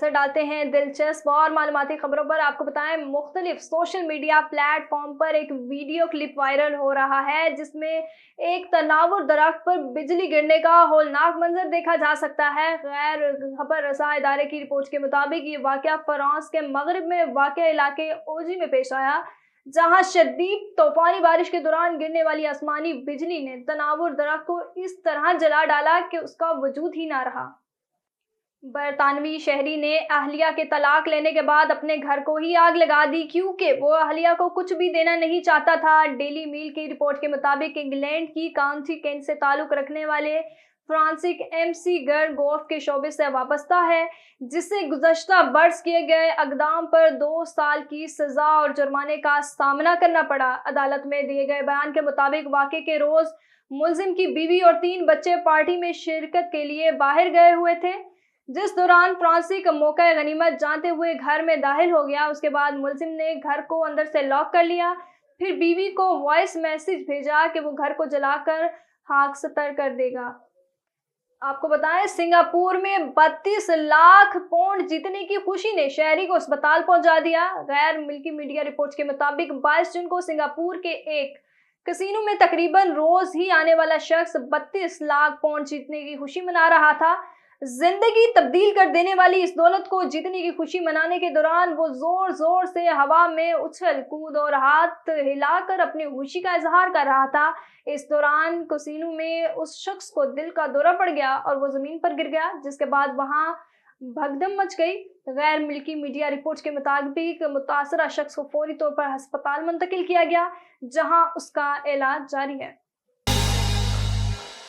नजर डालते हैं दिलचस्प और मालूमाती खबरों पर। आपको बताएं, मुख्तलिफ सोशल मीडिया प्लेटफॉर्म पर एक वीडियो क्लिप वायरल हो रहा है जिसमें एक तनावुर दरख्त पर बिजली गिरने का होलनाक मंजर देखा जा सकता है। गैर खबर रसा इदारे की रिपोर्ट के मुताबिक ये वाकया फ्रांस के मगरिब में वाक़ इलाके ओजी में पेश आया, जहां शदीद तूफानी बारिश के दौरान गिरने वाली आसमानी बिजली ने तनावुर दरख्त को इस तरह जला डाला कि उसका वजूद ही ना रहा। बरतानवी शहरी ने अहलिया के तलाक लेने के बाद अपने घर को ही आग लगा दी, क्योंकि वो अहलिया को कुछ भी देना नहीं चाहता था। डेली मेल की रिपोर्ट के मुताबिक इंग्लैंड की काउंटी केंट से ताल्लुक रखने वाले फ्रांसिक एमसी गर गोल्फ के शोबे से वाबस्ता है, जिसे गुज़श्ता बरस किए गए अक़दाम पर 2 साल की सजा और जुर्माने का सामना करना पड़ा। अदालत में दिए गए बयान के मुताबिक वाक़े के रोज़ मुलजिम की बीवी और 3 बच्चे पार्टी में शिरकत के लिए बाहर गए हुए थे, जिस दौरान फ्रांसिक मौका गनीमत जानते हुए घर में दाखिल हो गया। उसके बाद मुलजिम ने घर को अंदर से लॉक कर लिया, फिर बीवी को वॉइस मैसेज भेजा कि वो घर को जलाकर खाक सतर कर देगा। आपको बताएं, सिंगापुर में 32 लाख पाउंड जीतने की खुशी ने शहरी को अस्पताल पहुंचा दिया। गैर मिल्की मीडिया रिपोर्ट्स के मुताबिक 22 जून को सिंगापुर के एक कसीनो में तकरीबन रोज ही आने वाला शख्स 32 लाख पाउंड जीतने की खुशी मना रहा था। जिंदगी तब्दील कर देने वाली इस दौलत को जीतने की खुशी मनाने के दौरान वो जोर जोर से हवा में उछल कूद और हाथ हिलाकर अपनी खुशी का इजहार कर रहा था। इस दौरान कसीनो में उस शख्स को दिल का दौरा पड़ गया और वो जमीन पर गिर गया, जिसके बाद वहां भगदम मच गई। गैर मिल्की मीडिया रिपोर्ट्स के मुताबिक मुतासरा शख्स को फौरी तौर पर अस्पताल मुंतकिल किया गया, जहां उसका इलाज जारी है।